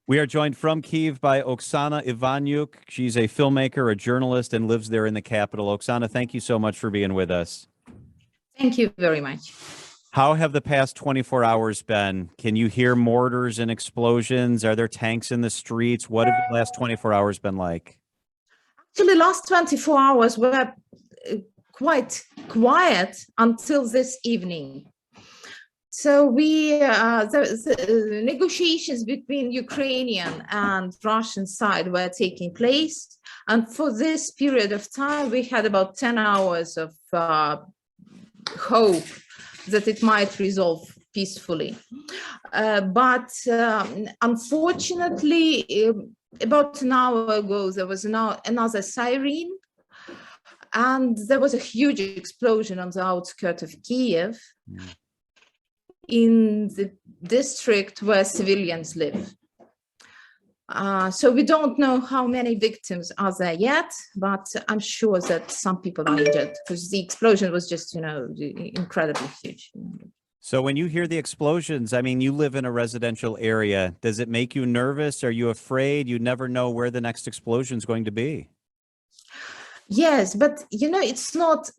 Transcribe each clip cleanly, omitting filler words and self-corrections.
We are joined from Kyiv by Oksana Ivanyuk. She's a filmmaker, a journalist, and lives there in the capital. Oksana, thank you so much for being with us. Thank you very much. How have the past 24 hours been? Can you hear mortars and explosions? Are there tanks in the streets? What have the last 24 hours been like? Actually, the last 24 hours were quite quiet until this evening. So the negotiations between Ukrainian and Russian side were taking place. And for this period of time, we had about 10 hours of hope that it might resolve peacefully. But unfortunately, about an hour ago, there was another siren, and there was a huge explosion on the outskirts of Kyiv, in the district where civilians live. So we don't know how many victims are there yet, but I'm sure that some people are injured because the explosion was just, incredibly huge. So when you hear the explosions, I mean, you live in a residential area. Does it make you nervous? Are you afraid? You never know where the next explosion is going to be. Yes, but, it's not,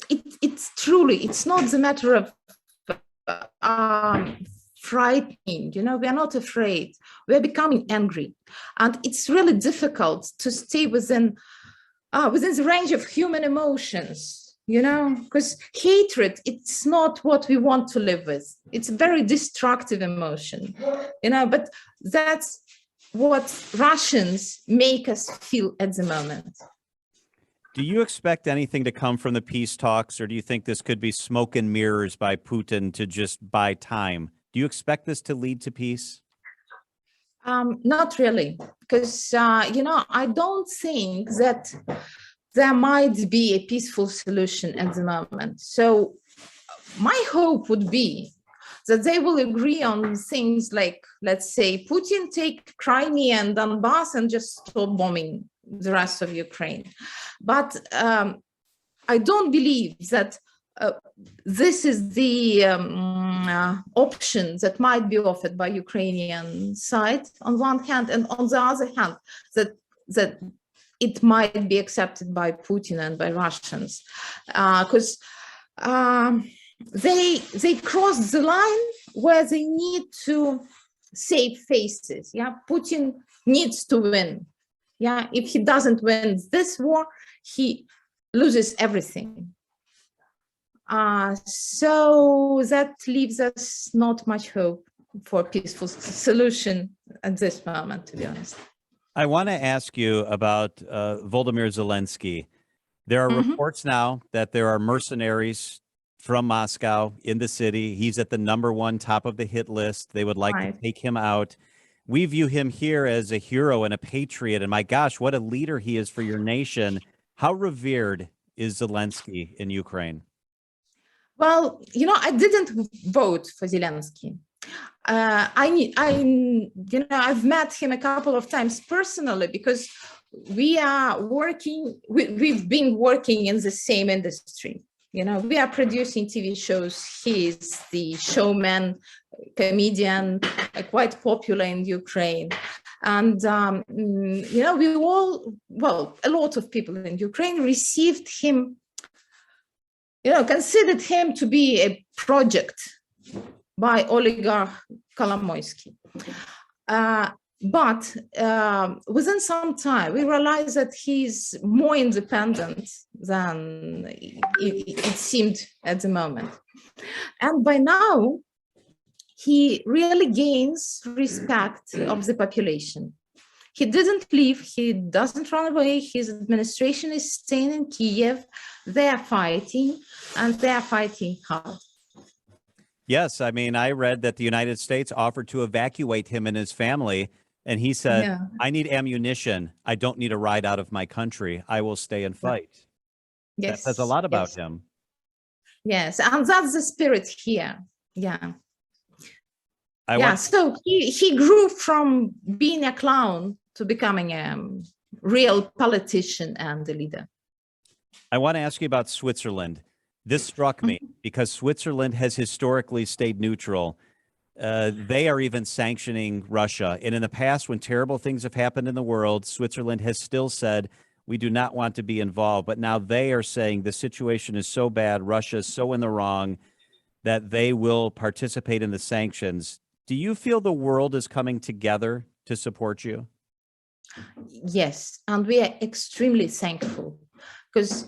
it's not the matter of frightening, we are not afraid, we're becoming angry, and it's really difficult to stay within the range of human emotions, because hatred, it's not what we want to live with. It's a very destructive emotion, but that's what Russians make us feel at the moment. Do you expect anything to come from the peace talks, or do you think this could be smoke and mirrors by Putin to just buy time? Do you expect this to lead to peace? Not really, because, I don't think that there might be a peaceful solution at the moment. So my hope would be that they will agree on things like, let's say, Putin take Crimea and Donbass and just stop bombing the rest of Ukraine. But I don't believe that this is the option that might be offered by Ukrainian side on one hand, and on the other hand, that it might be accepted by Putin and by Russians, because they crossed the line where they need to save faces. Yeah, Putin needs to win. Yeah, if he doesn't win this war, he loses everything. So that leaves us not much hope for a peaceful solution at this moment, to be honest. I want to ask you about Volodymyr Zelensky. There are reports now that there are mercenaries from Moscow in the city. He's at the #1 top of the hit list. They would like to take him out. We view him here as a hero and a patriot. And my gosh, what a leader he is for your nation. How revered is Zelensky in Ukraine? Well, I didn't vote for Zelensky. I've met him a couple of times personally because we've been working in the same industry. We are producing TV shows. He's the showman, comedian, quite popular in Ukraine. And, we all, a lot of people in Ukraine received him, considered him to be a project by oligarch Kolomoisky. But within some time, we realized that he's more independent than it seemed at the moment. And by now, he really gains respect of the population. He didn't leave, he doesn't run away, his administration is staying in Kyiv. They're fighting, and they're fighting hard. Yes, I mean, I read that the United States offered to evacuate him and his family, and he said, I need ammunition. I don't need a ride out of my country. I will stay and fight. Yes. That says a lot about him. Yes, and that's the spirit here. Yeah. So he grew from being a clown to becoming a real politician and a leader. I want to ask you about Switzerland. This struck me because Switzerland has historically stayed neutral. they are even sanctioning Russia. And in the past, when terrible things have happened in the world, Switzerland has still said, we do not want to be involved. But now they are saying the situation is so bad, Russia is so in the wrong, that they will participate in the sanctions. Do you feel the world is coming together to support you? Yes, and we are extremely thankful because,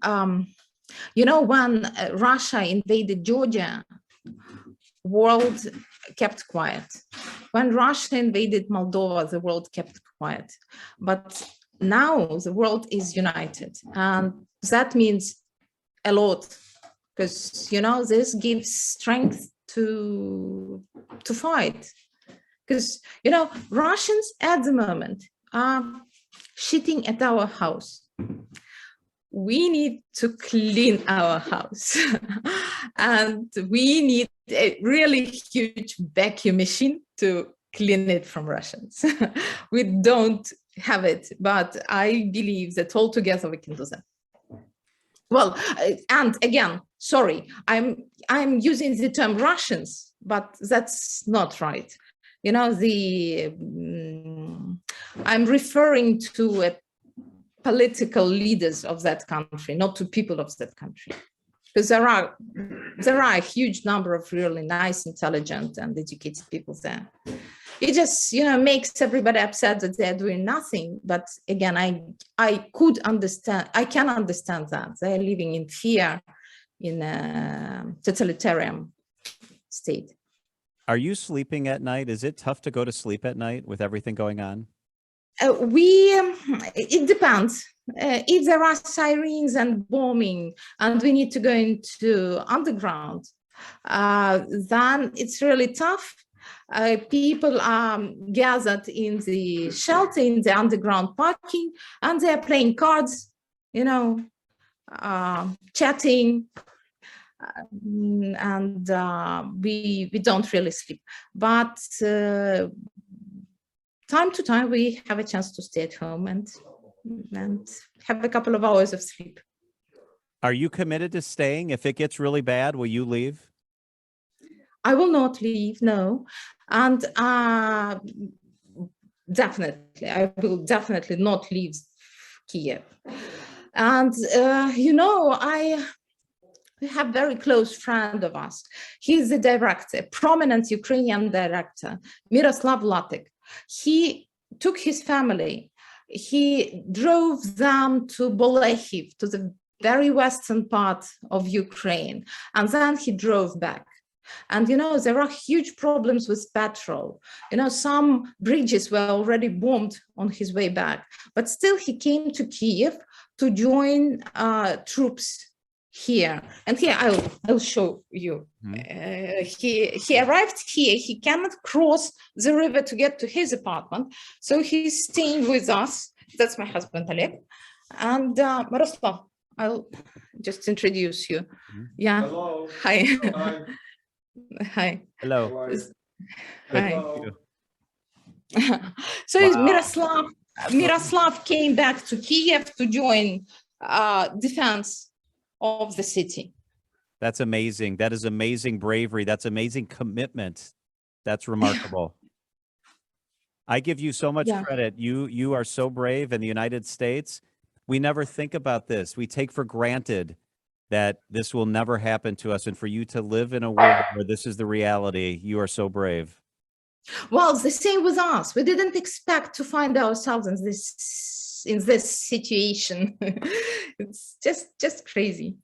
when Russia invaded Georgia, world kept quiet. When Russia invaded Moldova, the world kept quiet. But now the world is united, and that means a lot because this gives strength to fight. Because Russians at the moment are shitting at our house. We need to clean our house, and we need a really huge vacuum machine to clean it from Russians. We don't have it, but I believe that all together we can do that. Well, and again, sorry, I'm using the term Russians, but that's not right. I'm referring to political leaders of that country, not to people of that country, because there are a huge number of really nice, intelligent, and educated people there. It just makes everybody upset that they're doing nothing. But again, I can understand that they're living in fear in a totalitarian state. Are you sleeping at night? Is it tough to go to sleep at night with everything going on? It depends. If there are sirens and bombing and we need to go into underground, then it's really tough. People are gathered in the shelter, in the underground parking, and they're playing cards, chatting, and we don't really sleep. But time to time, we have a chance to stay at home and have a couple of hours of sleep. Are you committed to staying? If it gets really bad, will you leave? I will not leave, no. And definitely, I will definitely not leave Kyiv. And, I have a very close friend of us. He's the director, a prominent Ukrainian director, Miroslav Latik. He took his family. He drove them to Bolehiv, to the very western part of Ukraine. And then he drove back. And, there are huge problems with petrol. Some bridges were already bombed on his way back. But still, he came to Kyiv to join troops here. And here, I'll show you. He arrived here. He cannot cross the river to get to his apartment. So he's staying with us. That's my husband, Oleg. And Miroslav, I'll just introduce you. Yeah. Hello. Hi. Hi. Hi. Hello. Hi. Hello. So Wow. Miroslav came back to Kyiv to join defense of the city. That's amazing. That is amazing bravery. That's amazing commitment. That's remarkable. I give you so much credit. You are so brave in the United States. We never think about this. We take for granted that this will never happen to us. And for you to live in a world where this is the reality, you are so brave. Well, it's the same with us. We didn't expect to find ourselves in this situation. It's just crazy.